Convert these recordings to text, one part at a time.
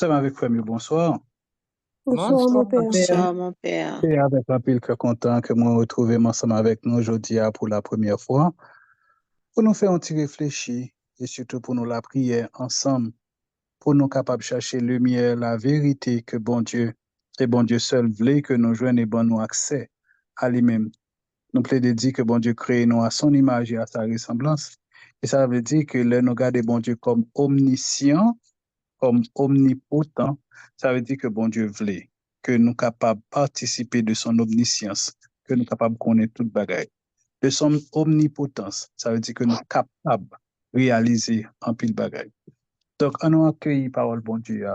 Sommes avec Frère, bonsoir. Bonsoir, mon père. Bonsoir, mon père. Et avec un pile que content que moi retrouver ensemble avec nous aujourd'hui pour la première fois, pour nous faire un petit réfléchir et surtout pour nous la prière ensemble, pour nous capables de chercher lumière, la vérité que bon Dieu et bon Dieu seul voulait que nous joignons et bon nous accès à lui-même. Nous plaidons dire que bon Dieu crée nous à son image et à sa ressemblance. Et ça veut dire que là, nous regardons bon Dieu comme omniscient, comme omnipotent, ça veut dire que bon Dieu voulait que nous capables de participer de son omniscience, que nous capables de connaître toute bagaille. De son omnipotence, ça veut dire que nous sommes capables de réaliser un pile bagaille. Donc, on a accueilli parole bon Dieu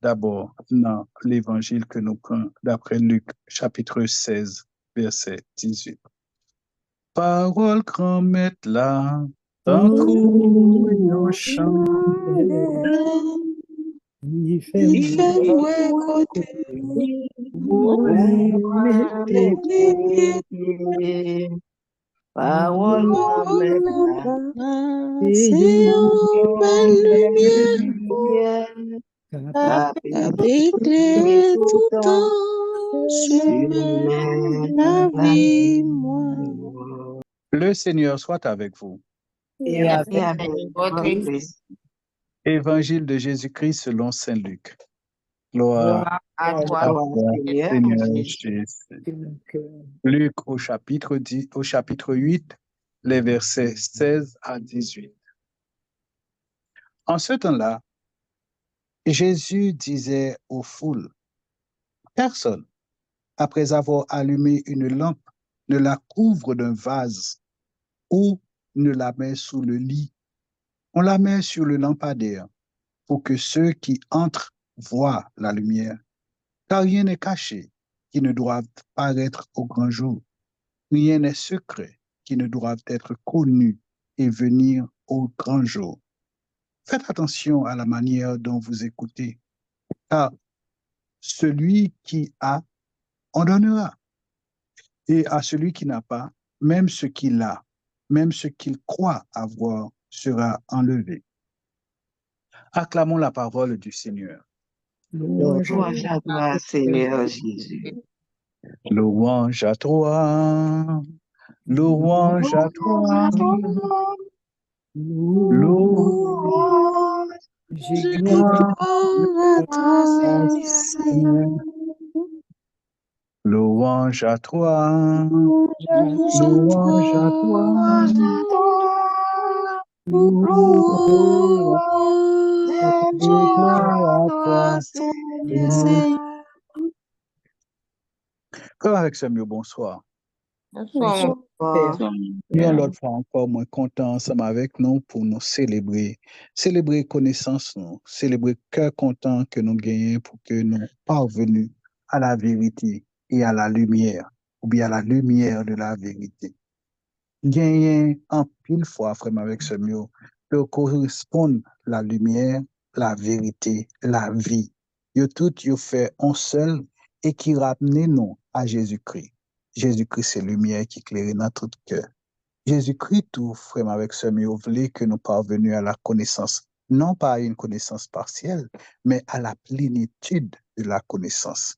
d'abord dans l'évangile que nous prenons d'après Luc, chapitre 16, verset 18. Parole grand maître là, d'un coup, yon chant. Il fait ouais côté, parole c'est une belle lumière, avec les tout temps, chemin la vie, moi. Le Seigneur soit avec vous. Et avec votre Christ. Évangile de Jésus-Christ selon Saint Luc. Gloire à toi, Seigneur Jésus. Luc au chapitre 8, les versets 16 à 18. En ce temps-là, Jésus disait aux foules, personne, après avoir allumé une lampe, ne la couvre d'un vase ou ne la met sous le lit. On la met sur le lampadaire pour que ceux qui entrent voient la lumière. Car rien n'est caché qui ne doive paraître au grand jour. Rien n'est secret qui ne doive être connu et venir au grand jour. Faites attention à la manière dont vous écoutez, car celui qui a, en donnera. Et à celui qui n'a pas, même ce qu'il a, même ce qu'il croit avoir, sera enlevé. Acclamons la parole du Seigneur. Louange à toi, Seigneur Jésus. Louange à toi. Louange à toi. Louange à toi, Seigneur. Louange à toi. Louange à toi. Comme avec ce mieux, bonsoir. Bonsoir. Nous, l'autre fois encore, moins content ensemble avec nous pour nous célébrer connaissance, nous, célébrer cœur content que nous gagnons pour que nous parvenus à la vérité et à la lumière, ou bien à la lumière de la vérité. Gagner en pile fois, frère, avec ce mieux, de correspondre la lumière, la vérité, la vie. Yo tout, yo fait un seul et qui ramène nous à Jésus-Christ. Jésus-Christ, c'est lumière qui éclaire notre cœur. Jésus-Christ, tout frère avec ce mieux, voulait que nous parvenions à la connaissance, non pas à une connaissance partielle, mais à la plénitude de la connaissance.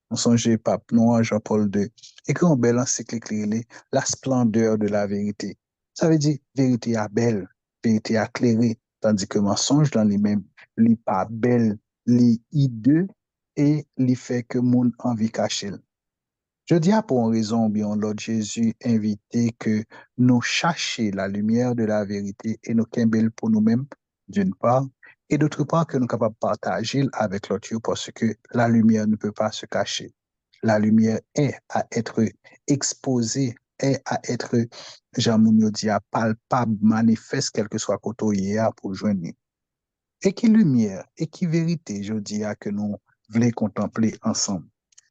Nous songeons Pape Noir, Jean-Paul II, écrit un bel encyclique, la splendeur de la vérité. Ça veut dire vérité à belle, vérité à clairée, tandis que mensonge dans lui-même, lui pas belle, lui hideux, et lui fait que monde envie cacher. Je dis à pour une raison, bien l'autre Jésus invité que nous cherchions la lumière de la vérité et nous qu'embelle pour nous-mêmes, d'une part, et d'autre part que nous sommes capables de partager avec l'autre parce que la lumière ne peut pas se cacher. La lumière est à être exposée, est à être, Jean-Mounio dit, palpable, manifeste, quel que soit côté pour joindre. Et qui lumière, et qui vérité, je dis, que nous voulons contempler ensemble.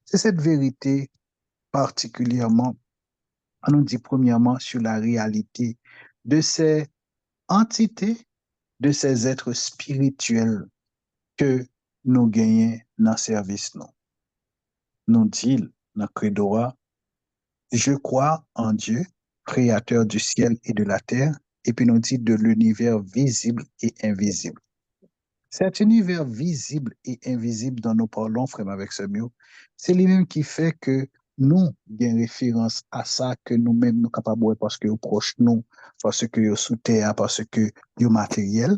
C'est cette vérité particulièrement, on nous dit premièrement sur la réalité de ces entités, de ces êtres spirituels que nous gagnons dans le service. Nous dit dans Credo, je crois en Dieu, créateur du ciel et de la terre, et puis nous dit de l'univers visible et invisible. Cet univers visible et invisible dont nous parlons, frère avec ce mot, c'est lui-même qui fait que nous avons référence à ça que nous-mêmes nous capables parce que nous proche nous, parce que nous sous terre, parce que nous matériel.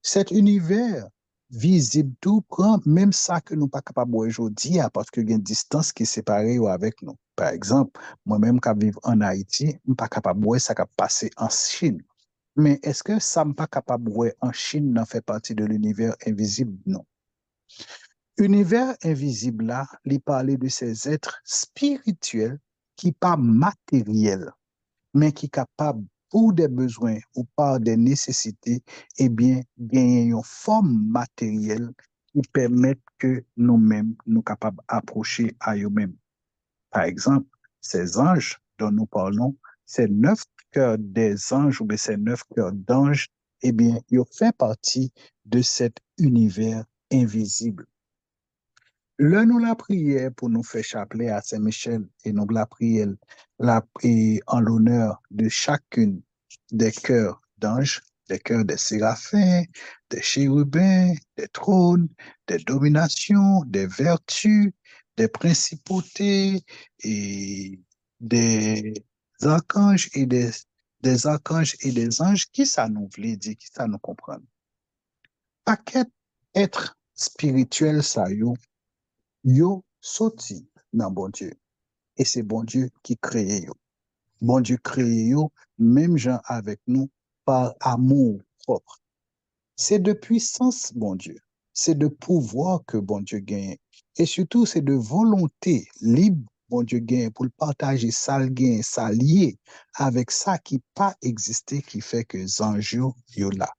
Cet univers visible tout prend même ça que nous pas capables aujourd'hui parce que il y a une distance qui sépare avec nous. Par exemple, moi-même qui vivre en Haïti, je ne pas capable de ça qui passer en Chine. Mais est-ce que ça n'est pas capable de en Chine n'en fait partie de l'univers invisible? Non. Univers invisible là, il parlait de ces êtres spirituels qui pas matériels, mais qui capables pour des besoins ou par des nécessités, eh bien, gagner une forme matérielle qui permet que nous-mêmes nous capables d'approcher à eux-mêmes. Par exemple, ces anges dont nous parlons, ces 9 cœurs des anges ou bien ces 9 cœurs d'anges, eh bien, ils font partie de cet univers invisible. Là, nous la prière pour nous faire chapelet à Saint-Michel et nous la prière et en l'honneur de chacune des cœurs d'anges, des cœurs des séraphins, des chérubins, des trônes, des dominations, des vertus, des principautés et des archanges et des archanges et des anges. Qui ça nous voulait dire, qui ça nous comprend? Paquet être spirituel ça yo sorti dans bon Dieu. Et c'est bon Dieu qui crée yo. Bon Dieu crée yo, même gens avec nous, par amour propre. C'est de puissance, bon Dieu. C'est de pouvoir que bon Dieu gagne. Et surtout, c'est de volonté libre, bon Dieu gagne, pour le partager ça le gagne, ça lié avec ça qui pas existé, qui fait que Zanjo yo là.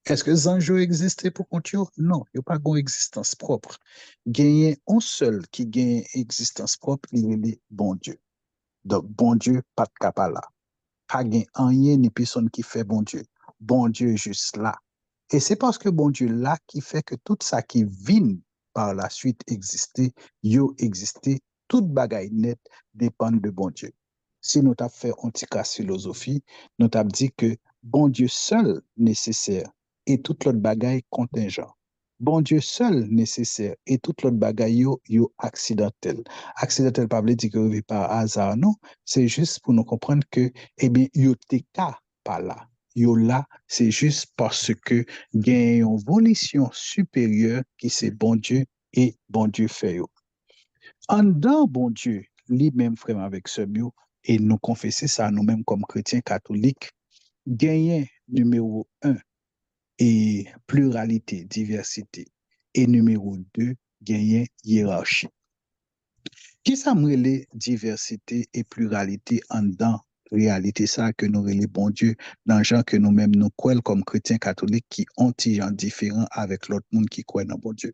Est-ce que Zanjo existait pour continuer? Non, il n'y a pas une existence propre. Gagner un seul qui gagne existence propre, il est bon Dieu. Donc, bon Dieu, pas de cap là. Pas gain rien ni personne qui fait bon Dieu. Bon Dieu juste là. Et c'est parce que bon Dieu là qui fait que tout ça qui vient par la suite exister, yo exister, toute bagaille net dépend de bon Dieu. Si nous avons fait un petit cas philosophie, nous avons dit que bon Dieu seul nécessaire et toute l'autre bagaille contingent. Bon Dieu seul nécessaire et toute l'autre bagaille yo accidentel. Accidentel pas veut dire que par hasard, non. C'est juste pour nous comprendre que, eh bien, yo te ka pas là. Yo là, c'est juste parce que gagne une volition supérieure qui c'est bon Dieu et bon Dieu fait yo. En dedans, bon Dieu, lui-même frère avec ce mot, et nous confesser ça nous-mêmes comme chrétiens catholiques, gagner numéro 1 et pluralité, diversité, et numéro 2, gagner hiérarchie. Qui ça me diversité et pluralité en dedans réalité ça que nous relais bon Dieu dans les gens que nous-mêmes nous croyons comme chrétiens catholiques qui ont des gens différents avec l'autre monde qui croit dans bon Dieu.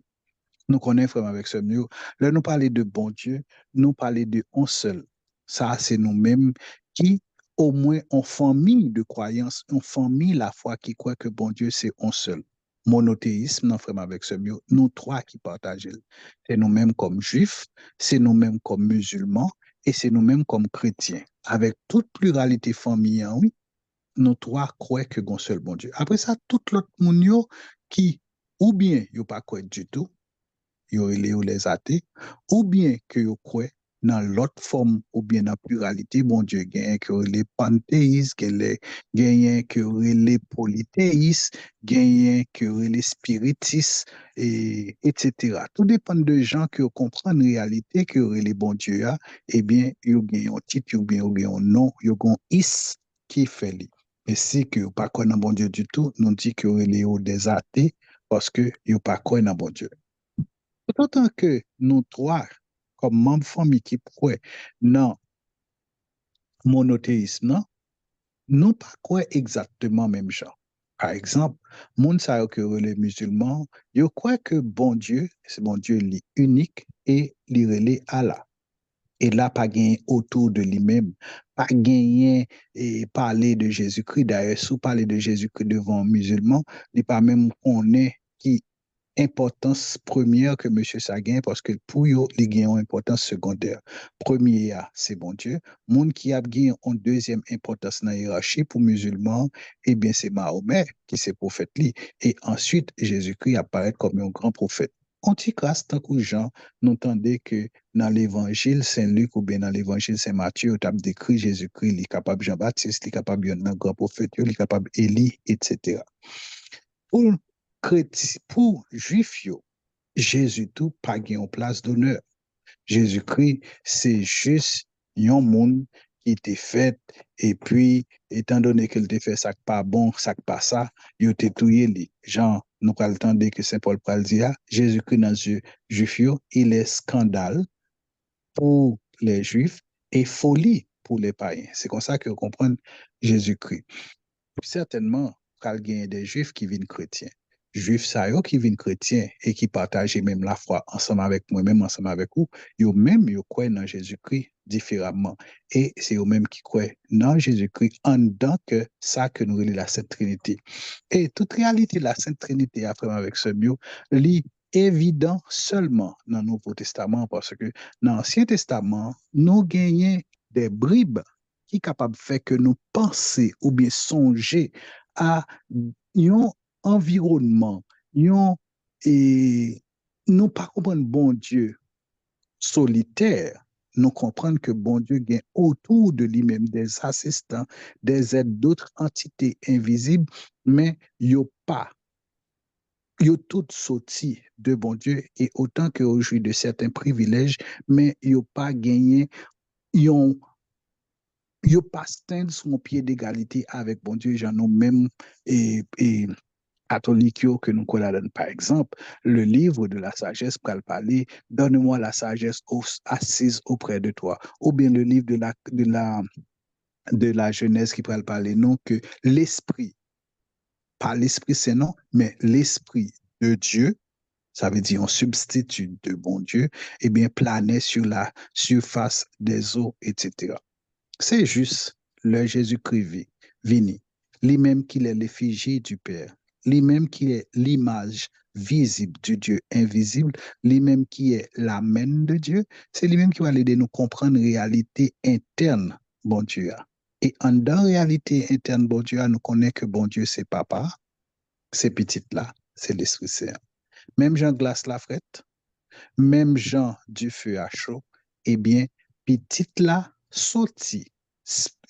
Nous connaissons frère avec ce mieux. Là, nous parler de bon Dieu, nous parler de un seul. Ça, c'est nous-mêmes qui, au moins, en famille de croyance, en famille la foi qui croit que bon Dieu, c'est un seul. Monothéisme, non, frère avec ce mieux, nous trois qui partageons. C'est nous-mêmes comme juifs, c'est nous-mêmes comme musulmans et c'est nous-mêmes comme chrétiens. Avec toute pluralité familiale, oui, nous trois croyons que un seul bon Dieu. Après ça, tout l'autre monde qui, ou bien, il pas croit du tout, yo les athées, ou bien que yo croient dans l'autre forme, ou bien dans la pluralité, bon Dieu, gagne que les panthéistes, gagne que les polythéistes, gagne que les spiritistes, et, etc. Tout dépend de gens qui comprennent la réalité que les bon Dieu a, eh bien, yo gagne un titre, ou bien yo gagne un nom, yo gagne is qui fait li. Mais si que yo pas croire dans bon Dieu du tout, nous dit que les des athées parce que yo pas croire dans bon Dieu. Autant que nous trois, comme membres famille qui croient dans le monothéisme, non, nous pas croient exactement même genre. Par exemple, moun sa yo que les musulmans, yo croient que bon Dieu, c'est bon Dieu li unique et li relé Allah. Et là, pas gagner autour de lui-même, pas gagner et parler de Jésus-Christ. D'ailleurs, si vous parlez de Jésus-Christ devant un musulman, il pas même qu'on est qui importance première que monsieur ça gagne parce que pour eux, il gagne une importance secondaire. Premier, c'est bon Dieu. Monde qui a gagné une deuxième importance dans la hiérarchie pour musulmans, eh bien, c'est Mahomet qui c'est prophète li. Et ensuite, Jésus-Christ apparaît comme un grand prophète. Antichrist, tant que Jean, nous entendez que dans l'évangile Saint-Luc ou bien dans l'évangile Saint-Matthieu, on a décrit Jésus-Christ, il est capable Jean-Baptiste, il est capable d'un grand prophète, il est capable Élie, etc. Pour pour Juifs, Jésus tout pas en place d'honneur. Jésus-Christ, c'est juste un monde qui était fait et puis, étant donné qu'il était fait ça pas bon, ça pas ça, il était tué li. Jean, nous pas le temps que Saint Paul pral dire, Jésus-Christ dans les Juifs, il est scandale pour les Juifs et folie pour les païens. C'est comme ça que vous comprenez Jésus-Christ. Certainement, il y a des Juifs qui viennent chrétiens. Juifs ça qui viennent chrétiens et qui partagent même la foi ensemble avec moi, même ensemble avec vous, ils croient dans Jésus-Christ différemment. Et c'est eux-mêmes qui croient dans Jésus-Christ en tant que ça que nous relève la Sainte Trinité. Et toute réalité de la Sainte Trinité, après avec ce mieux, lit évident seulement dans le Nouveau Testament parce que dans l'Ancien Testament, nous gagnons des bribes qui est capable de faire que nous penser ou bien songer à un environnement, et nous pas comprendre bon Dieu solitaire, nous comprendre que bon Dieu gagne autour de lui-même des assistants, des aides d'autres entités invisibles, mais yo pas yo tout sorti de bon Dieu et autant que au jouit de certains privilèges, mais yo pas gagné yon yo pas stand sur un pied d'égalité avec bon Dieu, j'en ai même et catholiques que nous connaissons. Par exemple, le livre de la sagesse pour parler, donne-moi la sagesse assise auprès de toi. Ou bien le livre de la Genèse qui pourrait parler, non, que l'esprit, pas l'esprit c'est non, mais l'esprit de Dieu, ça veut dire un substitut de bon Dieu, eh bien, planait sur la surface des eaux, etc. C'est juste le Jésus-Christ vini, lui-même qui est l'effigie du Père, lui-même qui est l'image visible du Dieu invisible, lui-même qui est la main de Dieu, c'est lui-même qui va l'aider nous comprendre la réalité interne, bon Dieu. Et en dans la réalité interne, bon Dieu, nous connaissons que bon Dieu, c'est papa, c'est petit là, c'est l'Esprit Saint. Même Jean Glace la frette, même Jean du feu à chaud, eh bien, petit là, sorti,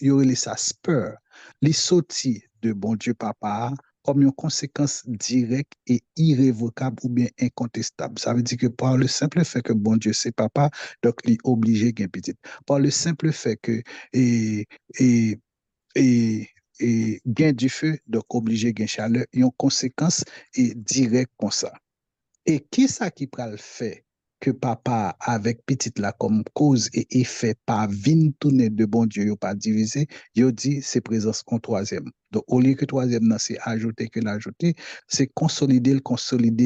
il y aurait sa peur, les sorti de bon Dieu papa, comme une conséquence directe et irrévocable ou bien incontestable. Ça veut dire que par le simple fait que bon Dieu c'est papa, donc il est obligé d'être petit. Par le simple fait que et, et, et, et gain du feu, donc obligé gain chaleur, il y a une conséquence et directe comme ça. Et qui ça qui pral fait que papa avec petite là comme cause et effet pas vin tourner de bon Dieu, pas divisé, yo dit c'est présence en troisième. Donc au lieu que troisième c'est ajouter que l'ajouter, c'est consolider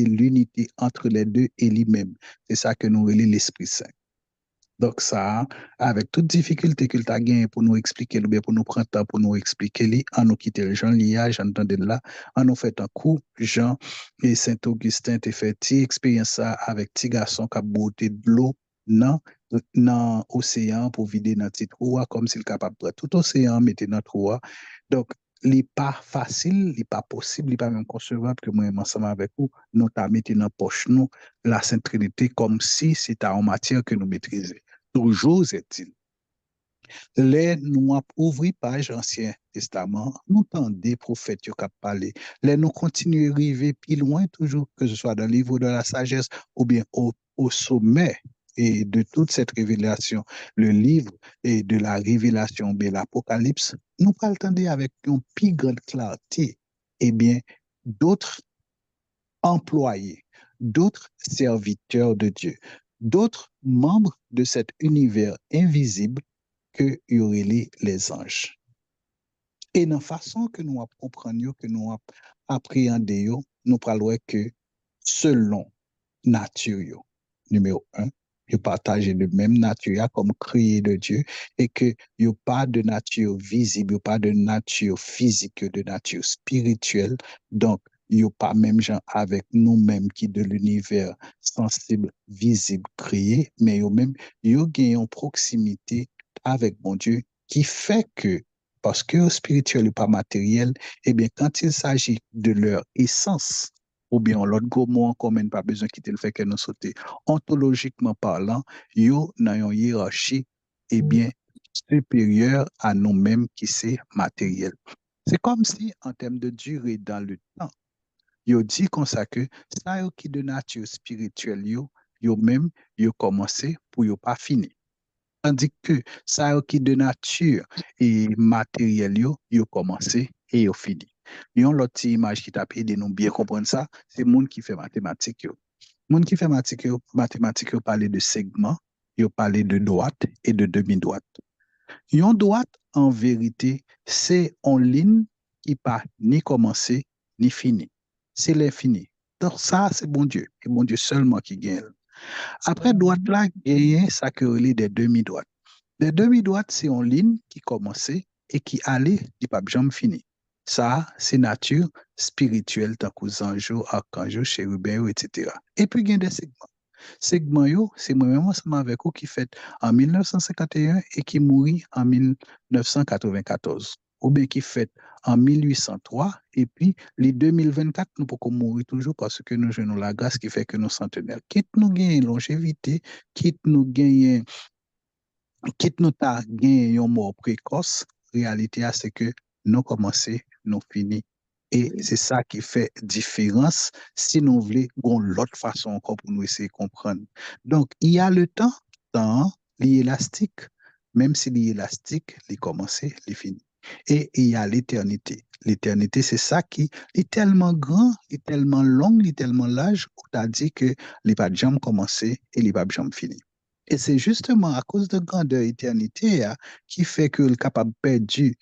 l'unité entre les deux et lui-même. C'est ça que nous relie l'Esprit Saint. Donc ça, avec toute difficulté que tu as gagné pour nous expliquer, ou bien pour nous prendre temps pour nous expliquer, en nous quitter le Jean Lia, j'entendais là, en nous fait un coup, Jean et Saint-Augustin te fait une expérience ça avec petit garçon qui a bouté de l'eau dans l'océan pour vider dans petit trou, comme s'il est capable de tout océan, mettre dans trou. Donc, il n'est pas facile, il n'est pas possible, il n'est pas même concevable que moi, ensemble avec vous, nous t'as mis dans la poche nous la Sainte Trinité comme si c'était en matière que nous maîtrisons. Toujours est-il. Les nous ouvrir page Ancien Testament, nous tendons des prophètes qui ont parlé. Les nous continuer à arriver plus loin, toujours que ce soit dans le livre de la sagesse ou bien au sommet et de toute cette révélation, le livre et de la révélation, bien l'Apocalypse, nous pas attendre avec une plus grande clarté, eh bien, d'autres employés, d'autres serviteurs de Dieu, d'autres membres de cet univers invisible que y aurait les anges. Et dans la façon que nous comprenons, que nous appréhendons, nous parlons que selon nature, numéro un, ils partagent le même nature comme créé de Dieu et que il n'y a pas de nature visible, il n'y a pas de nature physique, de nature spirituelle. Donc, yo pas même gens avec nous-mêmes qui de l'univers sensible, visible, créé, mais yo même, yo gagnent en proximité avec mon Dieu qui fait que, parce que spirituel et pas matériel, eh bien, quand il s'agit de leur essence, ou bien l'autre gros mot encore, même pas besoin quitter le fait que nous sauter, ontologiquement parlant, yo dans une hiérarchie, eh bien, supérieure à nous-mêmes qui c'est matériel. C'est comme si, en termes de durée dans le temps, yo dit comme ça que ça yo qui de nature spirituelle yo même yo commencé pour yo pas fini. Tandis que ça yo qui de nature et matériel yo commencé et yo fini. Yon l'autre petite image qui t'a aidé nous bien comprendre ça, c'est monde qui fait mathématiques yo. Monde qui fait mathématiques yo parler de segment, yo parler de droite et de demi-droite. Yon droite, en vérité, c'est en ligne qui pas ni commencé ni fini. C'est l'infini. Donc ça, c'est bon Dieu. Et bon Dieu seulement qui gagne. Après droite là, gagne ça que relève des demi-droites. Des demi-droites, c'est en ligne qui commençait et qui allait du pape jamais fini. Ça, c'est nature spirituelle, tant qu'aux anges, archanges, chérubins, etc. Et puis, il y a des segments. Segment yo, c'est moi-même ensemble avec vous qui fait en 1951 et qui mourit en 1994. Ou bien qui fait en 1803 et puis les 2024, nous pouvons mourir toujours parce que nous jouons la grâce qui fait que nous centenaires. Quitte nous gagnons longévité, quitte nous gagnons quitte nous ta gagné une mort précoce, réalité c'est que nous commençons, nous finissons. Et c'est ça qui fait différence si nous voulons l'autre façon encore pour nous essayer de comprendre. Donc, il y a le temps l'élastique, même si l'élastique, il commence, il finit. Et il y a l'éternité. L'éternité, c'est ça qui est tellement grand, est tellement long, est tellement large, où tu as dit que il va jamais commencer et il va jamais finir. Et c'est justement à cause de grandeur éternité qui fait que le capable perdu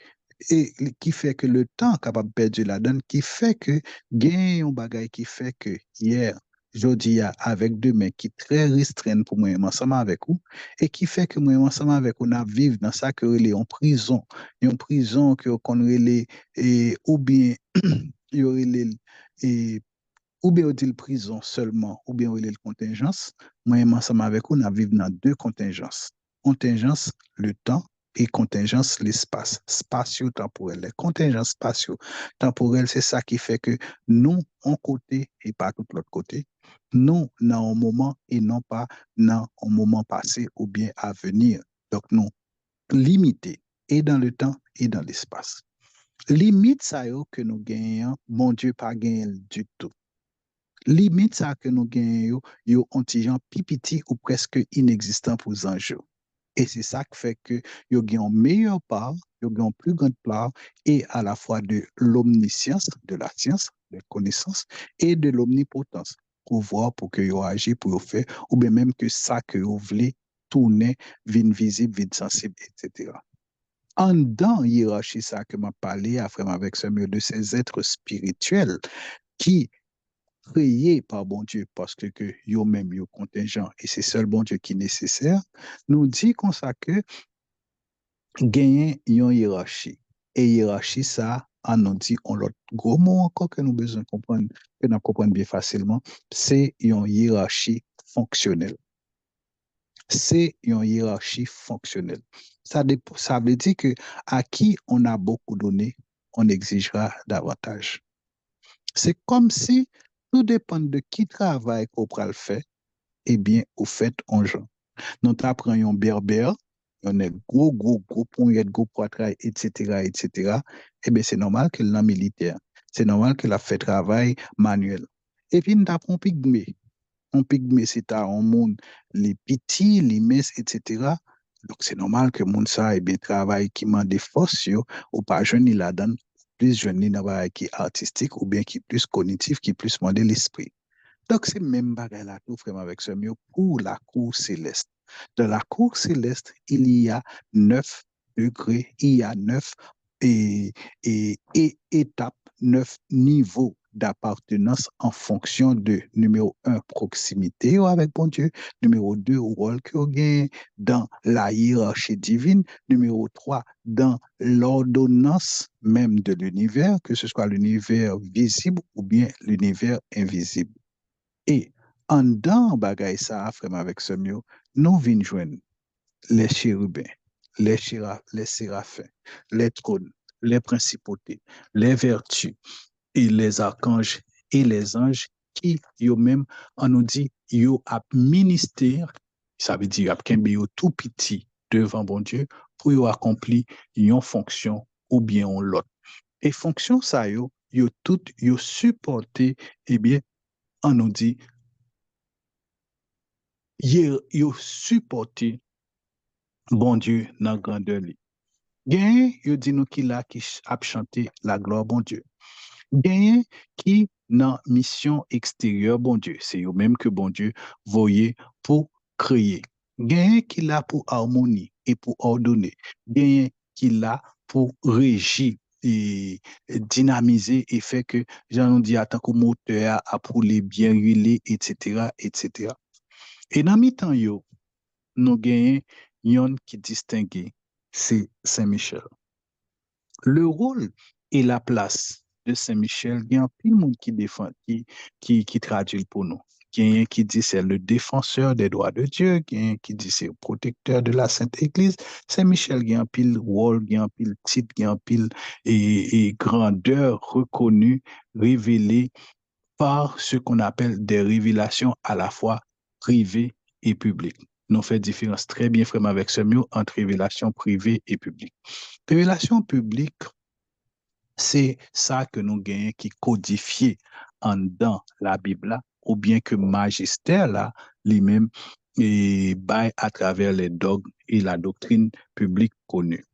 et qui fait que le temps capable perdu la donne, qui fait que gagne un bagage qui fait que hier, jeudi avec demain qui très restreint pour moi ensemble avec vous et qui fait que moi ensemble avec vous n'a vivre dans ça que les en prison, une prison que qu'on relait et ou bien il y aurait et ou bien on dit prison seulement, ou bien on dit le contingence. Moi, ensemble avec vous, on vivre dans deux contingences. Contingence, le temps, et contingence, l'espace, spatio-temporel. Les contingences spatio-temporelles, c'est ça qui fait que nous, un côté et pas tout l'autre côté, nous, dans un moment et non pas dans un moment passé ou bien à venir. Donc, nous, limités, et dans le temps et dans l'espace. Limite ça yo que nous gagnons, mon Dieu, pas gagné du tout. Limite ça que nous gagnons, yo antigen pipiti ou presque inexistant pour les enjeux. Et c'est ça qui fait que yo gagnent une meilleure part, yo gagnent une plus grande part, et à la fois de l'omniscience, de la science, de la connaissance, et de l'omnipotence, pour voir, pour que yo agissent, pour yo faire, ou bien même que ça que yo voulez tourner, vin visible, vin sensible, etc. En dans hiérarchie, ça que m'a parlé, avec ce mieux de ces êtres spirituels qui créé par bon Dieu parce que yo même yo contingent et c'est seul bon Dieu qui est nécessaire, nous dit comme ça que gagner une hiérarchie. Et hiérarchie, ça, en nous dit, on l'autre gros mot encore que nous besoin comprendre, que nous comprenons bien facilement, c'est une hiérarchie fonctionnelle. C'est une hiérarchie fonctionnelle. Ça veut dire que à qui on a beaucoup donné, on exigera davantage. C'est comme si tout dépend de qui travaille qu'on le fait, eh bien, au fait, on joue. Nous apprenons berbère, on est gros poignet, gros poitrail, etc. Eh bien, c'est normal que l'un militaire. C'est normal que la fait travail manuel. Et puis, nous apprenons pygmée. On pygmée, c'est un monde, les petits, les messes, etc. Donc, c'est normal que monde ça, eh bien, travail qui m'a des forces, ou pas jeune, il la donne plus jeune, il qui est artistique, ou bien qui est plus cognitif, qui est plus modèle l'esprit. Donc, c'est même bagay là tout vraiment avec ce mieux pour la cour céleste. Dans la cour céleste, il y a 9 degrés, il y a 9 étapes, 9 niveaux d'appartenance en fonction de, numéro un, proximité avec bon Dieu, numéro deux, rôle que vous gagnez dans la hiérarchie divine, numéro trois, dans l'ordonnance même de l'univers, que ce soit l'univers visible ou bien l'univers invisible. Et en dedans, bagay ça, frère, avec ce mieux, nous venons joindre les chérubins, les séraphins, les trônes, les principautés, les vertus et les archanges et les anges qui, yo même, on nous dit, yo a ministère, ça veut dire, yo tout petit devant bon Dieu pour yo accomplir une fonction ou bien l'autre. Et fonction ça, yo tout, yo supporté, eh bien, on nous dit, yo supporté bon Dieu dans grandeur li. Gen, yo dit nous qui là qui a chanté la gloire bon Dieu. Gen qui dans mission extérieure bon Dieu, c'est eux même que bon Dieu voyait pour créer. Gen qui là pour harmonie et pour ordonner. Gen qui là pour régir et dynamiser et fait que j'en dit attend que moteur a pour les bien rouler etc. etc. Et dans mi-temps yo nous gagnons yon qui distingue, c'est Saint-Michel. Le rôle et la place de Saint-Michel, il y a un pile monde qui défend, qui traduit pour nous. Il y a un qui dit c'est le défenseur des droits de Dieu, il y a un qui dit c'est le protecteur de la Sainte Église. Saint-Michel, il y a un pile rôle, il y a un pile titre, il y a un pile et grandeur reconnue, révélée par ce qu'on appelle des révélations à la fois privées et publiques. Nous fait différence très bien, frère, avec ce mot entre révélation privée et publique. Révélation publique, c'est ça que nous gagnons qui codifié en dans la Bible, ou bien que magistère là, lui-même, et bail à travers les dogmes et la doctrine publique connue.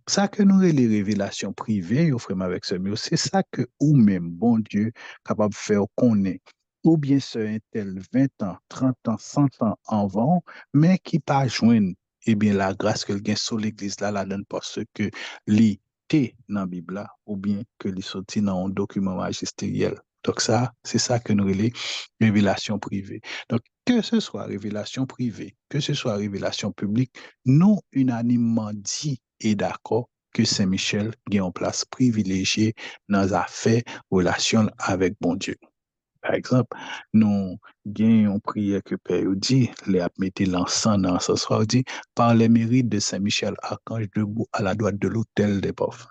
Ça que nous les révélations privées, frère avec ce mot, c'est ça que ou même, bon Dieu, capable de faire connaître. Ou bien ce un tel 20 ans, 30 ans, 100 ans avant, mais qui pas joindre, eh bien, la grâce que le gain sur l'église là, la donne parce que l'ité dans la Bible là, ou bien que les sorti dans un document magistériel. Donc ça, c'est ça que nous les révélations privées. Donc, que ce soit révélation privée, que ce soit révélation publique, nous unanimement dit et d'accord que Saint-Michel a une place privilégiée dans les affaires, relations avec bon Dieu. Par exemple, nous avons une prière que Père dit, les a mis l'encens dans ce soir, dit, par les mérites de Saint-Michel, archange debout à la droite de l'autel des pauvres.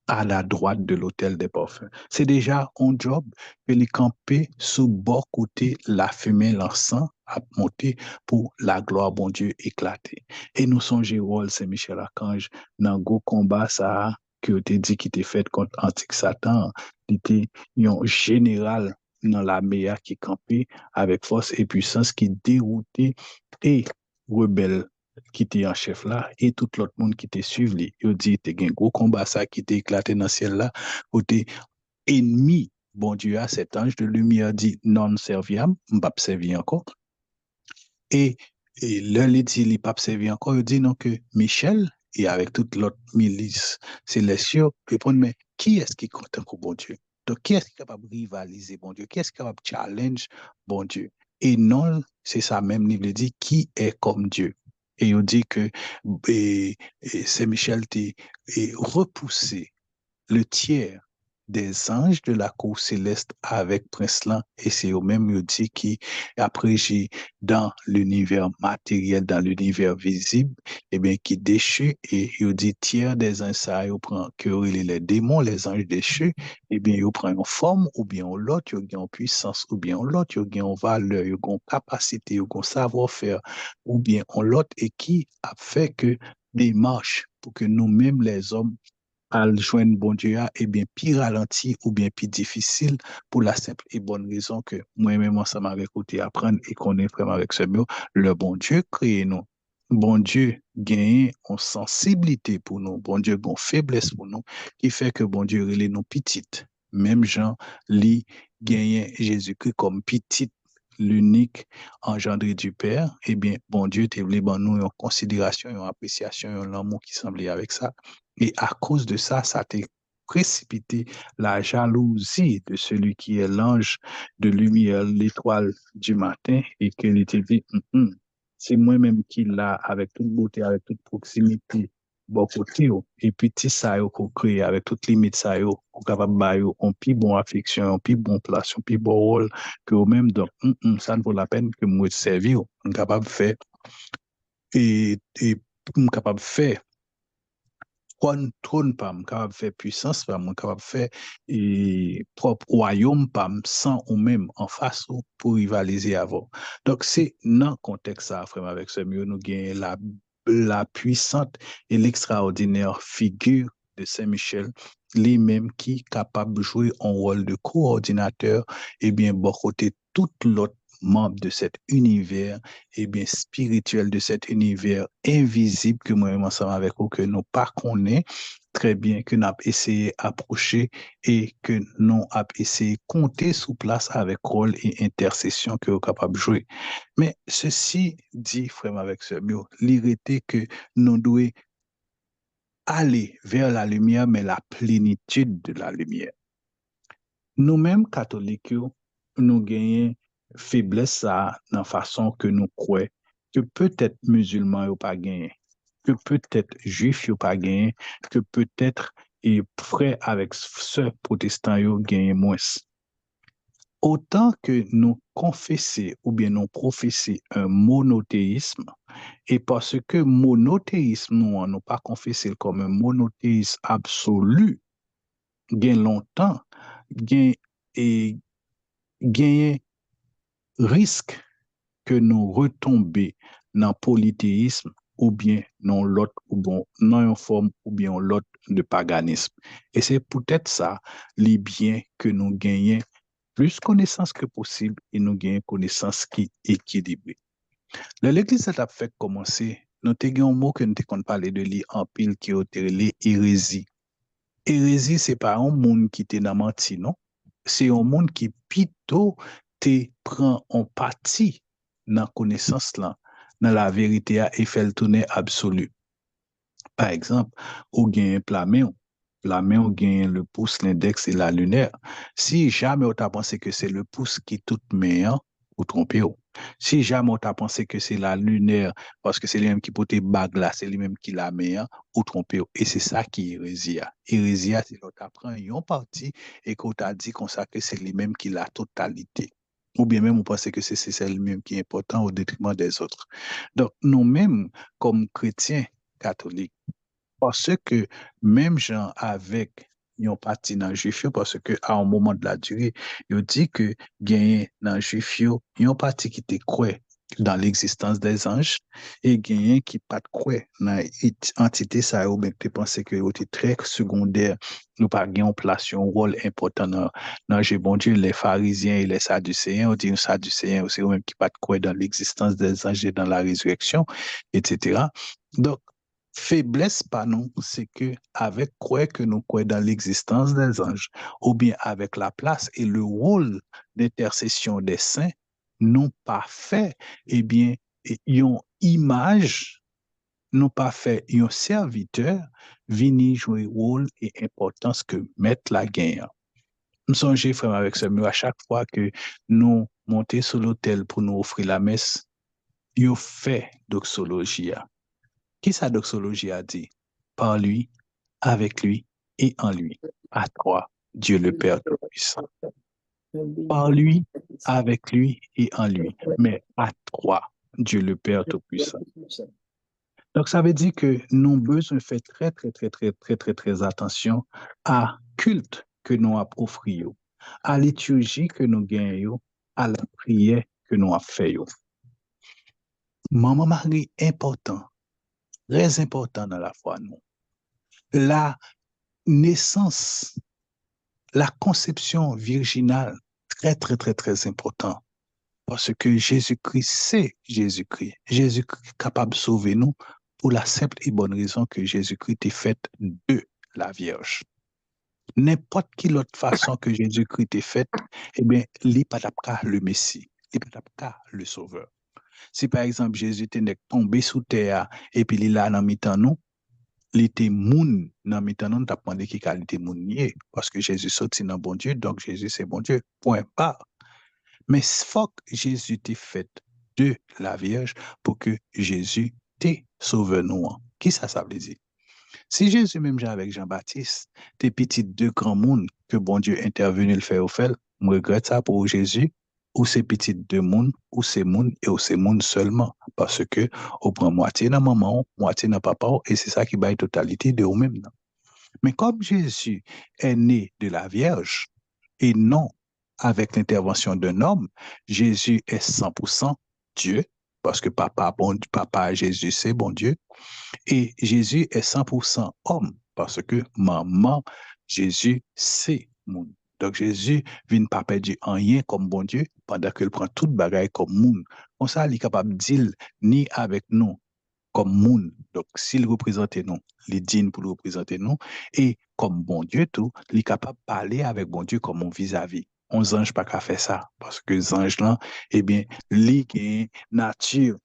À la droite de l'autel des parfums. C'est déjà un job que les camper sous bord côté la fumée, l'encens à monter pour la gloire bon Dieu éclater. Et nous songeons rôle Saint-Michel Archange dans le gros combat ça que te dit qui était fait contre Antique Satan. Il était un général dans la meilleure qui campait avec force et puissance qui déroutait et rebelle qui était en chef là et tout l'autre monde qui était suivi. Il dit que un gros combat ça qui était éclaté dans le ciel là, côté ennemi. Bon Dieu a cet ange de lumière dit non serviable, m'pas servir encore. Et, l'un il dit il pas servir encore, il dit non que Michel et avec toute l'autre milice céleste répondent mais qui est-ce qui compte pour bon Dieu? Donc qui est-ce qui est capable de rivaliser bon Dieu? Qui est-ce qui est capable de challenge bon Dieu? Et non, c'est ça même, il dit qui est comme Dieu. Et on dit que Saint-Michel a repoussé le tiers des anges de la cour céleste avec Prince Lan, et c'est au même il dit qui après j'ai dans l'univers matériel, dans l'univers visible, et bien qui déchue et il dit tiers des anges ça il prend que les démons, les anges déchus, et bien il prend une forme ou bien l'autre, il a une puissance ou bien l'autre, il a une valeur, il a une capacité, il a un savoir-faire ou bien l'autre et qui a fait que des marches pour que nous-mêmes les hommes à joindre bon Dieu, eh bien, plus ralenti ou bien plus difficile pour la simple et bonne raison que moi-même, ensemble avec côté apprendre et connaître vraiment avec ce mot, le bon Dieu crée nous. Bon Dieu gagne une sensibilité pour nous. Bon Dieu une faiblesse pour nous qui fait que bon Dieu relève nous petites. Même Jean lit gagne Jésus-Christ comme petite l'unique engendré du Père, eh bien, bon Dieu te voulait nous en considération, en appréciation, en l'amour qui semblait avec ça. Et à cause de ça, ça te précipiter la jalousie de celui qui est l'ange de lumière, l'étoile du matin, et qu'il était dit, c'est moi-même qui l'a avec toute beauté, avec toute proximité, bon côté, et puis ti ça yo qu'on crée avec toute limite ça yo, qu'on capable ba yo, on pi bon affection, on pi bon place, on pi bon rôle, que au même donc, ça ne vaut la peine que moi servir, on capable faire, et on capable faire trône pas, capable faire puissance pas, capable faire et propre royaume pas sans ou même en face ou pour rivaliser avant. Donc c'est dans le contexte ça, frère, avec ce mieux nous gagnons la puissante et l'extraordinaire figure de Saint-Michel, lui-même qui est capable de jouer un rôle de coordinateur et bien bon côté tout l'autre membre de cet univers et bien spirituel de cet univers invisible que moi-même ensemble avec vous que nous pas connaît très bien que nous avons essayé d'approcher et que nous avons essayé de compter sous place avec rôle et intercession que nous sommes capables de jouer. Mais ceci dit, frère avec ce mot, l'irrité que nous devons aller vers la lumière, mais la plénitude de la lumière. Nous-mêmes, catholiques, nous gagnons faiblesse dans la façon que nous croyons que peut-être musulmans n'ont pas gagné, que peut-être juifs n'ont pas gagné, que peut-être et frères avec sœurs protestants ont gagné moins. Autant que nous confesser ou bien nous professer un monothéisme, et parce que monothéisme, nous n'avons pas confessé comme un monothéisme absolu, gain longtemps, gain et gain risque que nous retomber dans le polythéisme ou bien dans l'autre ou bon dans une forme ou bien l'autre de paganisme. Et c'est peut-être ça les biens que nous gagnons plus connaissance que possible et nous gagnons connaissance qui est équilibrée. L'Église a fait commencer, nous avons un mot que nous avons parlé de lui en pile qui est l'hérésie. Hérésie, c'est pas un monde qui est dans menti, non? C'est un monde qui plutôt te prend en partie dans la connaissance là, dans la vérité et fait le tourner absolu. Par exemple, ou gagne la main ou gagne le pouce, l'index et la lunaire. Si jamais on t'a pensé que c'est le pouce qui est tout meilleur, ou trompé. Si jamais on t'a pensé que c'est la lunaire, parce que c'est lui-même qui porte bague là, c'est lui-même qui la meilleure, ou trompé. Et c'est ça qui est hérésia. Hérésia, c'est quand t'apprends une partie et qu'on t'a dit qu'on sait que c'est lui-même qui la totalité. Ou bien même on pense que c'est lui-même qui est important au détriment des autres. Donc, nous-mêmes, comme chrétiens catholiques, parce que même gens avec yon parti dans juif yo, parce que à un moment de la durée, yo dit que gagne dans juif yo, yon parti qui te croit dans l'existence des anges et gagne qui pas croit dans entité ça ou ben te penser que yo très secondaire, nous pas gagne place un rôle important dans j'ai bon Dieu les pharisiens et les sadducéens, on dit les sadducéens aussi ou même qui pas croit dans l'existence des anges et dans la résurrection, etc. Donc faiblesse pas non, c'est que avec quoi que nous croyons dans l'existence des anges, ou bien avec la place et le rôle d'intercession des saints, non pas fait, eh bien, une image, non pas fait, un serviteur, vini jouer rôle et importance que mettre la guerre. Nous songez, frère, avec ce mot, à chaque fois que nous montons sur l'autel pour nous offrir la messe, il fait doxologie. Qui sa doxologie a dit? Par lui, avec lui et en lui. À toi, Dieu le Père Tout-Puissant. Par lui, avec lui et en lui. Mais à toi, Dieu le Père Tout-Puissant. Donc, ça veut dire que nous avons besoin de faire très attention à culte que nous offrons, à liturgie que nous gagnons, à la prière que nous faisons. Maman Marie, important, très important dans la foi, nous. La naissance, la conception virginale, très important. Parce que Jésus-Christ, c'est Jésus-Christ. Jésus-Christ est capable de sauver nous pour la simple et bonne raison que Jésus-Christ est fait de la Vierge. N'importe quelle autre façon que Jésus-Christ est fait, eh bien, il n'est pas le Messie, il n'est pas le Sauveur. Si par exemple Jésus était tombé sous terre et puis il est là dans mi-temps nous, l'été moun, dans mi-temps, nous t'as demandé qui qualité moun nié, parce que Jésus sorti dans bon Dieu, donc Jésus c'est bon Dieu, point barre. Mais faut que Jésus t'ait fait de la Vierge pour que Jésus t'ait sauvé nous. Qui ça veut dire? Si Jésus même avec Jean-Baptiste, t'es petit deux grands mondes que bon Dieu intervenu le fait au fait, je regrette ça pour Jésus, ou c'est petit deux mondes, ou c'est monde et ou c'est monde seulement. Parce que on prend moitié dans maman, moitié dans papa, et c'est ça qui va être totalité de vous-même. Mais comme Jésus est né de la Vierge et non avec l'intervention d'un homme, Jésus est 100% Dieu, parce que papa Jésus, c'est bon Dieu, et Jésus est 100% homme, parce que maman Jésus, c'est monde. Donc Jésus vient pas perdre rien comme bon Dieu, pendant qu'il prend toute bagaille comme monde. Comme ça, il est capable de dire ni avec nous, comme moun. Donc, s'il représente nous, il est digne pour le représenter nous. Et comme bon Dieu, tout, il est capable de parler avec bon Dieu comme on vis-à-vis. On ange pas qu'à faire ça. Parce que les anges là, eh bien, li gen nature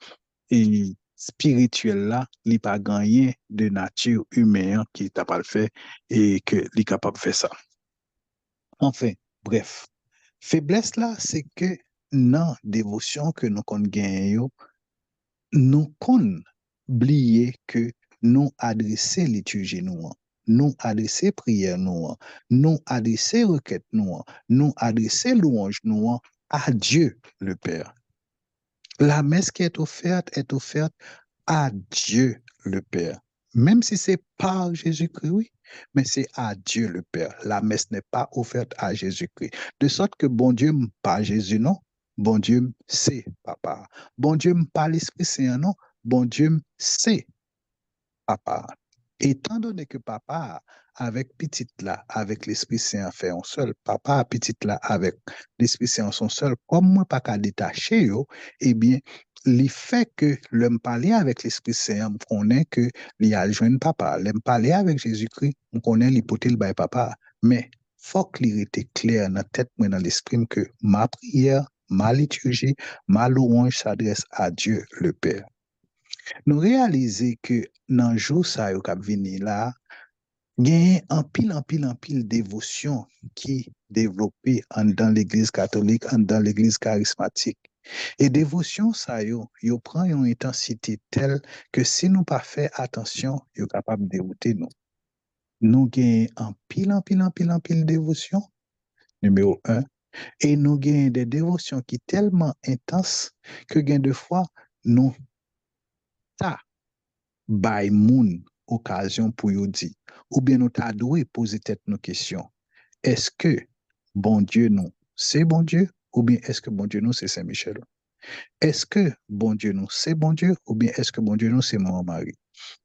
et spirituelle là, li pas gagné de nature humaine qui t'a pas le fait et que li capable de faire ça. Enfin, bref. Faiblesse là, c'est que dans dévotion que nous qu'on gagne, nous qu'on oublier que nous adresser liturgie nous adresser prière nous adresser requête nous adresser louange à Dieu le Père. La messe qui est offerte à Dieu le Père. Même si c'est par Jésus-Christ, oui, mais c'est à Dieu le Père. La messe n'est pas offerte à Jésus-Christ. De sorte que bon Dieu, pas Jésus, non. Bon Dieu, c'est papa. Bon Dieu, pas l'Esprit Saint, non. Bon Dieu, c'est papa. Étant donné que papa, avec petite là, avec l'Esprit Saint fait un seul, papa, petite là, avec l'Esprit Saint son seul, comme moi pas qu'à détacher, yo, eh bien, le fait que l'homme parler avec l'Esprit Saint, on connaît que l'y a joindre papa. L'homme parler avec Jésus-Christ, on connaît l'hypothèse by papa. Mais, faut qu'il était clair dans la tête, moi, dans l'esprit, que ma prière, ma liturgie, ma louange s'adresse à Dieu, le Père. Nous réalisons que dans le jour ça yo k'ap vini là, il y a un pile dévotion qui développé dans l'église catholique, dans l'église charismatique. Et dévotion ça yo prend une intensité telle que si nous pas fait attention, yo capable de dérouter nous. Nous gagnons un pile dévotion, numéro un, et nous gagnons des dévotions qui tellement intenses que gain de fois nous ta bay moun occasion pour yo di ou bien nous ta doué poser tête nos questions. Est-ce que bon Dieu nous c'est bon Dieu ou bien est-ce que bon Dieu nous c'est Saint-Michel? Est-ce que bon Dieu nous c'est bon Dieu ou bien est-ce que bon Dieu nous c'est mon mari?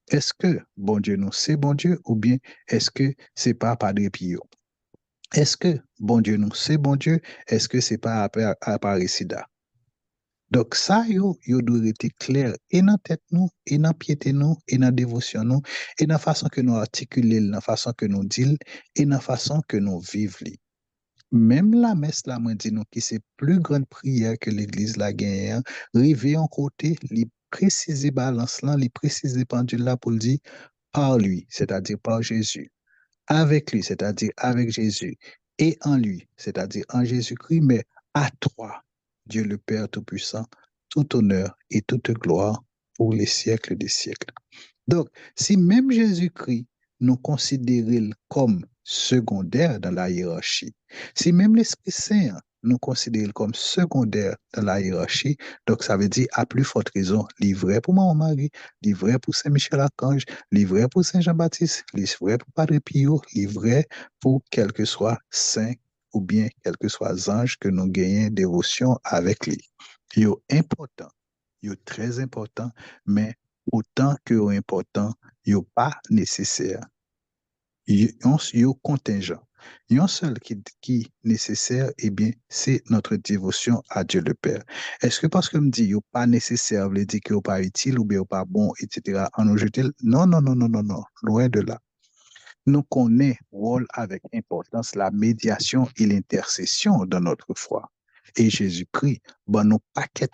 Est-ce que bon Dieu nous c'est bon Dieu ou bien est-ce que c'est pas Padre Pio? Est-ce que bon Dieu nous c'est bon Dieu? Est-ce que c'est pas Aparecida? Donc ça, yo doit être clair et dans tête nous, et dans piété nous, et dans dévotion nous, et dans façon que nous articuler, dans façon que nous dit, et dans façon que nous vivons. Même la messe là, moi dit nous qui c'est plus grande prière que l'église la gagne, river en côté, li préciser balance là, li préciser pendule là pour le dire par lui, c'est-à-dire par Jésus. Avec lui, c'est-à-dire avec Jésus, et en lui, c'est-à-dire en Jésus-Christ, mais à toi, Dieu le Père Tout-Puissant, tout honneur et toute gloire pour les siècles des siècles. Donc, si même Jésus-Christ nous considère comme secondaire dans la hiérarchie, si même l'Esprit Saint nous considère comme secondaire dans la hiérarchie, donc ça veut dire à plus forte raison, livré pour mon mari, livré pour Saint-Michel-Archange, livré pour Saint-Jean-Baptiste, livré pour Padre Pio, livré pour quel que soit saint ou bien quel que soit ange que nous gagnons dévotion avec lui. Yo important, yo très important, mais autant que important, yo pas nécessaire. Yo contingent. Yon seul qui nécessaire, eh bien, c'est notre dévotion à Dieu le Père. Est-ce que parce que me dit yo pas nécessaire, veut dire que yo pas utile ou bien yo pas bon, etc. en nous jeter? Non, non, non, non, non, non, loin de là. Nous connaissons rôle avec importance la médiation et l'intercession dans notre foi. Et Jésus-Christ, bon, nous paquet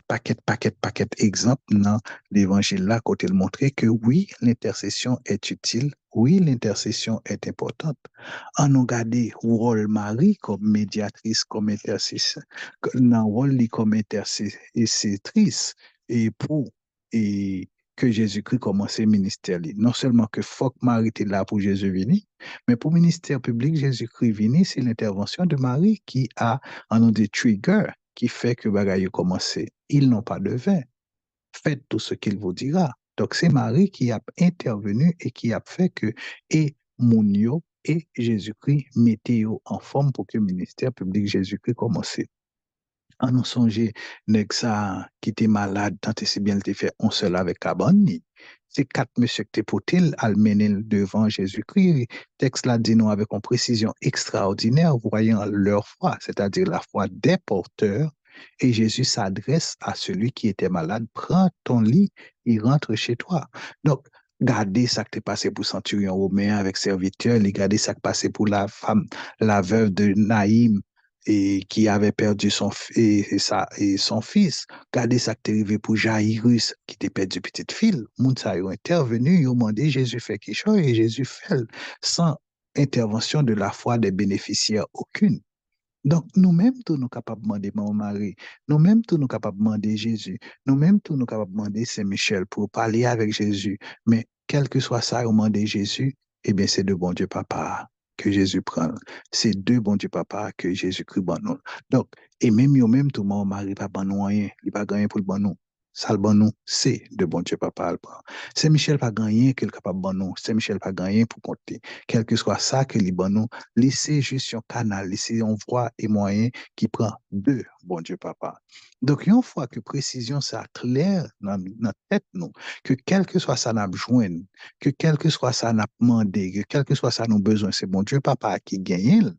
exemple dans l'évangile là, côté le montrer que oui, l'intercession est utile, oui, l'intercession est importante. En nous garder rôle Marie comme médiatrice, comme intercession, dans rôle comme intercesstrice, et pour, et que Jésus-Christ commence le ministère. Non seulement que faut que Marie était là pour Jésus venir, mais pour le ministère public, Jésus-Christ venir, c'est l'intervention de Marie qui a en ont des triggers qui fait que bagaille commencer. Ils n'ont pas de vin. Faites tout ce qu'il vous dira. Donc c'est Marie qui a intervenu et qui a fait que et Mounio et Jésus-Christ mettaient en forme pour que le ministère public Jésus-Christ commence. En nous songer, nèg ça qui était malade, tant et si bien il était fait on seul avec cabane. C'est quatre monsieur qui étaient potés à mener devant Jésus-Christ. Texte là dit nous avec une précision extraordinaire, voyant leur foi, c'est-à-dire la foi des porteurs. Et Jésus s'adresse à celui qui était malade, prends ton lit et rentre chez toi. Donc, gardez ça qui t'est passé pour centurion romain avec serviteur, regardez ça qui passé pour la femme, la veuve de Naïm, et qui avait perdu son fils. Regardez ça qui est arrivé pour Jairus, qui était perdu petite fille. Moun sa ont intervenu, ils ont demandé Jésus fait quelque chose et Jésus fait sans intervention de la foi des bénéficiaires aucune. Donc, nous-mêmes, tous nous capables de demander mon mari, nous-mêmes, tous nous capables de demander Jésus, nous-mêmes, tous nous capables de demander Saint-Michel pour parler avec Jésus. Mais quel que soit ça, demander Jésus, eh bien, c'est de bon Dieu Papa que Jésus prend. C'est de bon Dieu Papa que Jésus-Christ bon nous. Donc, et même yo-même, tout mon mari pas bon nous rien, il pas gagné pour le bon nous. Ça le bon nous, c'est de bon Dieu Papa. Saint-Michel pas gagné qu'il capable bon nous. Saint-Michel pas gagné pour compter. Quel que soit ça que li bon nous, laissez juste un canal, laissez une voie et moyen qui prend de bon Dieu Papa. Donc, une fois que précision ça clair dans notre tête nous, que quel que soit ça n'a besoin, que quel que soit ça n'a demandé, que quel que soit ça nous besoin, c'est bon Dieu Papa qui gagne,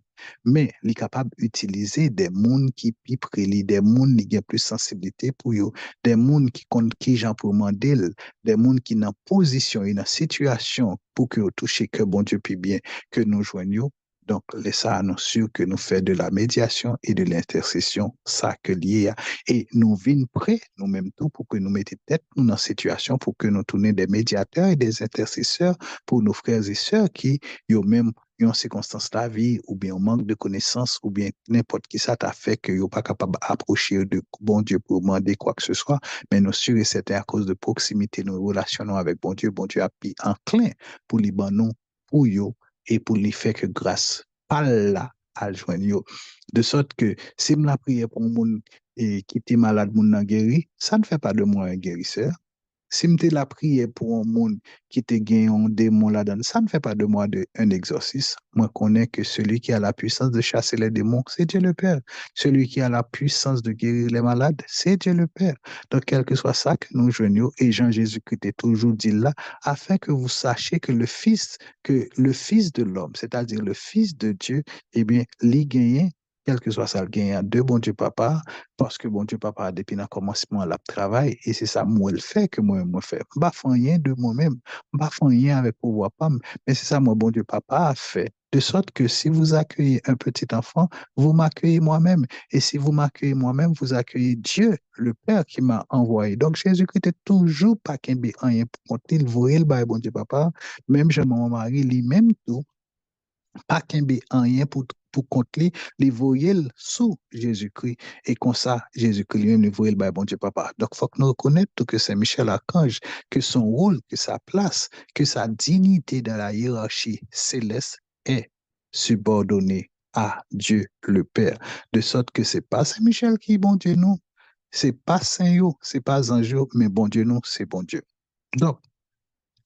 mais il est capable d'utiliser des mondes qui pi près, des mondes qui ont plus sensibilité pour eux, des mondes qui comptent qui j'en pour demander, des mondes qui dans position et dans situation pour que toucher que bon Dieu puis bien que nous joignons. Donc, ça nous sûr que nous faisons de la médiation et de l'intercession, ça que lié à. Et nous venons prêts, nous-mêmes tout, pour que nous mettions tête nous dans situation, pour que nous tournions des médiateurs et des intercesseurs pour nos frères et sœurs qui, eux même une circonstance de la vie, ou bien un manque de connaissances, ou bien n'importe qui ça t'a fait que you're pas capable d'approcher de bon Dieu pour demander quoi que ce soit, mais nous sûr et certain à cause de proximité, nous relationnons avec bon Dieu a pu enclin pour les nous, pour yo, et pour lui faire que grâce, pas là, à joindre yo. De sorte que, si me la prière pour un monde qui était malade, moun guéri, ça ne fait pas de moi un guérisseur. Si je la prière pour un monde qui te gagne un démon là-dedans, ça ne fait pas de moi un exorcisme. Moi, je connais que celui qui a la puissance de chasser les démons, c'est Dieu le Père. Celui qui a la puissance de guérir les malades, c'est Dieu le Père. Donc, quel que soit ça que nous joignons, et Jean-Jésus-Christ est toujours dit là, afin que vous sachiez que le Fils de l'homme, c'est-à-dire le Fils de Dieu, eh bien, l'y gagne, quel que soit ça, le gagne de bon Dieu Papa, parce que bon Dieu Papa, depuis le commencement, la travail, et c'est ça, moi, le fait que moi fais. Je ne fais rien de moi-même, je ne fais rien avec pouvoir pas, mais c'est ça, moi, bon Dieu Papa a fait. De sorte que si vous accueillez un petit enfant, vous m'accueillez moi-même. Et si vous m'accueillez moi-même, vous accueillez Dieu, le Père qui m'a envoyé. Donc Jésus-Christ est toujours pas qu'un rien pour compter, il voyait le bail, bon Dieu Papa, même je mon mari, lui-même tout, pas qu'un rien pour compter les voyelles sous Jésus-Christ. Et comme ça, Jésus-Christ lui ne voyait le bon Dieu Papa. Donc, il faut que nous reconnaissions que c'est Michel Archange, que son rôle, que sa place, que sa dignité dans la hiérarchie céleste est subordonnée à Dieu le Père. De sorte que c'est pas Saint-Michel qui est bon Dieu, non. C'est pas Saint-Yo, c'est pas Ange, mais bon Dieu, non, c'est bon Dieu. Donc,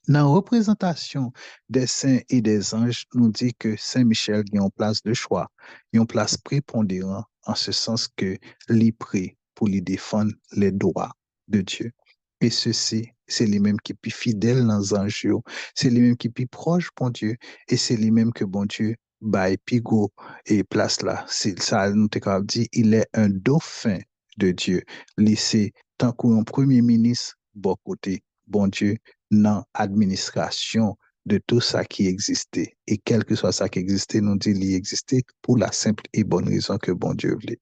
dans la représentation des saints et des anges, nous dit que Saint-Michel a une place de choix, une place prépondérante en ce sens que l'y prie pour lui défendre les droits de Dieu. Et ceci, c'est lui-même qui est plus fidèle dans les anges, c'est lui-même qui est plus proche, bon Dieu, et c'est lui-même que bon Dieu baille pigo et place là. C'est ça, nous t'avons dit, il est un dauphin de Dieu. Laissé tant qu'un premier ministre, bon côté, bon Dieu, dans l'administration de tout ça qui existait. Et quel que soit ça qui existait, nous dit qu'il existait pour la simple et bonne raison que bon Dieu voulait.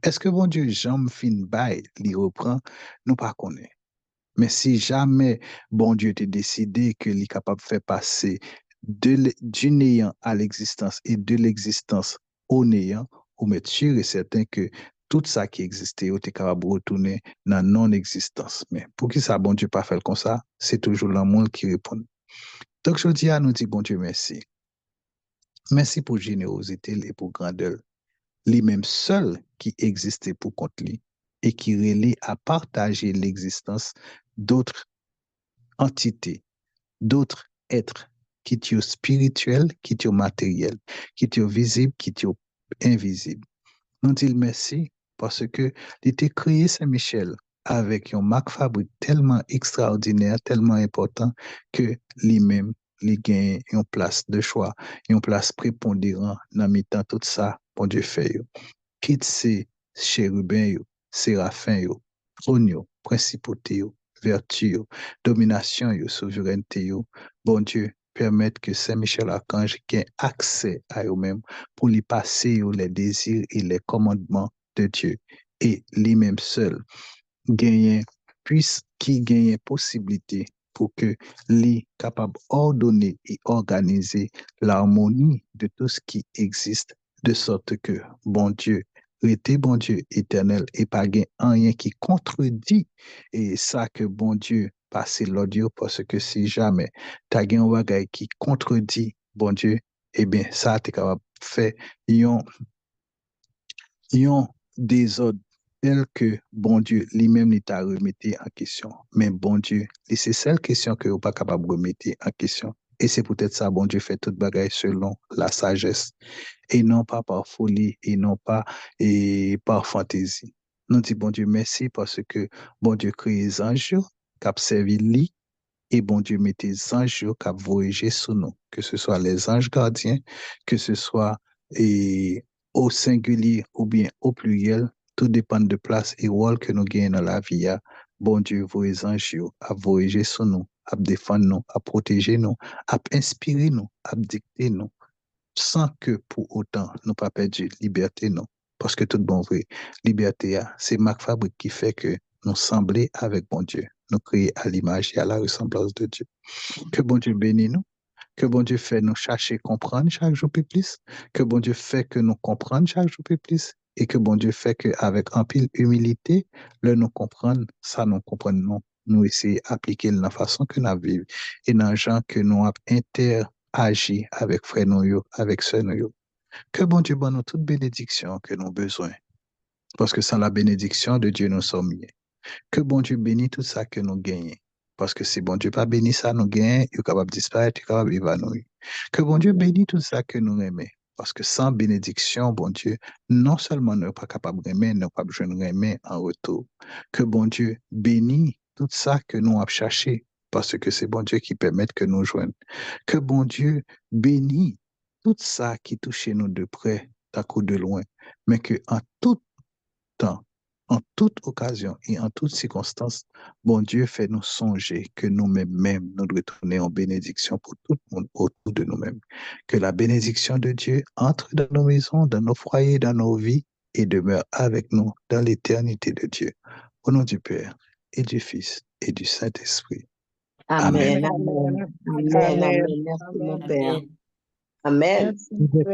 Est-ce que bon Dieu, j'en fin bail, l'y reprend, nous pas connaît. Mais si jamais bon Dieu t'a décidé que l'est capable de faire passer du néant à l'existence et de l'existence au néant, on est sûr et certain que tout ça qui existait, on est capable de retourner dans non-existence. Mais pour qui ça, bon Dieu, pas faire comme ça, c'est toujours l'amour qui répond. Donc, je dis à nous dire, bon Dieu, merci. Merci pour générosité et pour grandeur. Lui-même seul qui existait pour compte lui et qui relait à partager l'existence d'autres entités, d'autres êtres qui sont spirituels, qui sont matériels, qui sont visibles, qui sont invisibles. Nous disons merci parce que il était créé Saint-Michel avec une marque fabrique tellement extraordinaire, tellement important que lui-même, il gagne une place de choix, une place prépondérante dans mi-temps tout ça, pour Dieu fait. Quitte ces chérubins, séraphins, trône, principauté, vertu, domination, souveraineté, bon Dieu, permettre que Saint-Michel-Archange ait accès à eux-mêmes pour lui passer les désirs et les commandements de Dieu. Et lui-même seul qui gagne possibilité pour que lui capable ordonner et organiser l'harmonie de tout ce qui existe de sorte que bon Dieu était bon Dieu éternel et pas rien qui contredit et ça que bon Dieu passe l'audio parce que si jamais tu as un bagage qui contredit bon Dieu eh bien ça tu es capable de faire yon désordre tel que bon Dieu lui-même n'est t'a remettre en question. Mais bon Dieu, c'est celle question que vous pas capable de remettre en question. Et c'est peut-être ça, bon Dieu fait toute bagaille selon la sagesse. Et non pas par folie, et non pas par fantaisie. Nous disons, bon Dieu, merci parce que bon Dieu crée les anges qui ont servi lui, et bon Dieu met des anges qui ont voyagé sous nous, que ce soit les anges gardiens, que ce soit et, au singulier ou bien au pluriel, tout dépend de place et rôle que nous gagnons dans la vie. Bon Dieu, vos anges à voyager sur nous, à défendre nous, à protéger nous, à inspirer nous, à dicter nous, sans que pour autant nous pas perdu liberté, non. Parce que tout bon vrai, liberté, c'est Marc Fabrique qui fait que nous sembler avec bon Dieu, nous créer à l'image et à la ressemblance de Dieu. Que bon Dieu bénisse nous. Que bon Dieu fait nous chercher comprendre chaque jour plus. Que bon Dieu fait que nous comprendre chaque jour plus. Et que bon Dieu fait qu'avec un pile humilité, le nous comprendre, ça nous comprendre, nous essayer d'appliquer la façon que nous vivons et dans les gens que nous avons interagi avec frères nous, avec sœurs nous. Que bon Dieu donne nous toute bénédiction que nous avons besoin. Parce que sans la bénédiction de Dieu, nous sommes mieux. Que bon Dieu bénisse tout ça que nous gagnons. Parce que si bon Dieu pas béni ça, nous gagnons, il est capable de disparaître, il est capable d'évanouir. Que bon Dieu bénisse tout ça que nous aimons. Parce que sans bénédiction, bon Dieu, non seulement nous ne sommes pas capables d'aimer, nous ne sommes pas besoin de aimer en retour. Que bon Dieu bénisse tout ça que nous avons cherché. Parce que c'est bon Dieu qui permet que nous joignons. Que bon Dieu bénisse tout ça qui touche nous de près, d'un coup de loin. Mais que en tout temps, en toute occasion et en toute circonstance, bon Dieu fait nous songer que nous-mêmes, nous retourner en bénédiction pour tout le monde autour de nous-mêmes. Que la bénédiction de Dieu entre dans nos maisons, dans nos foyers, dans nos vies et demeure avec nous dans l'éternité de Dieu. Au nom du Père et du Fils et du Saint-Esprit. Amen. Amen. Amen. Amen. Merci, mon Père. Amen.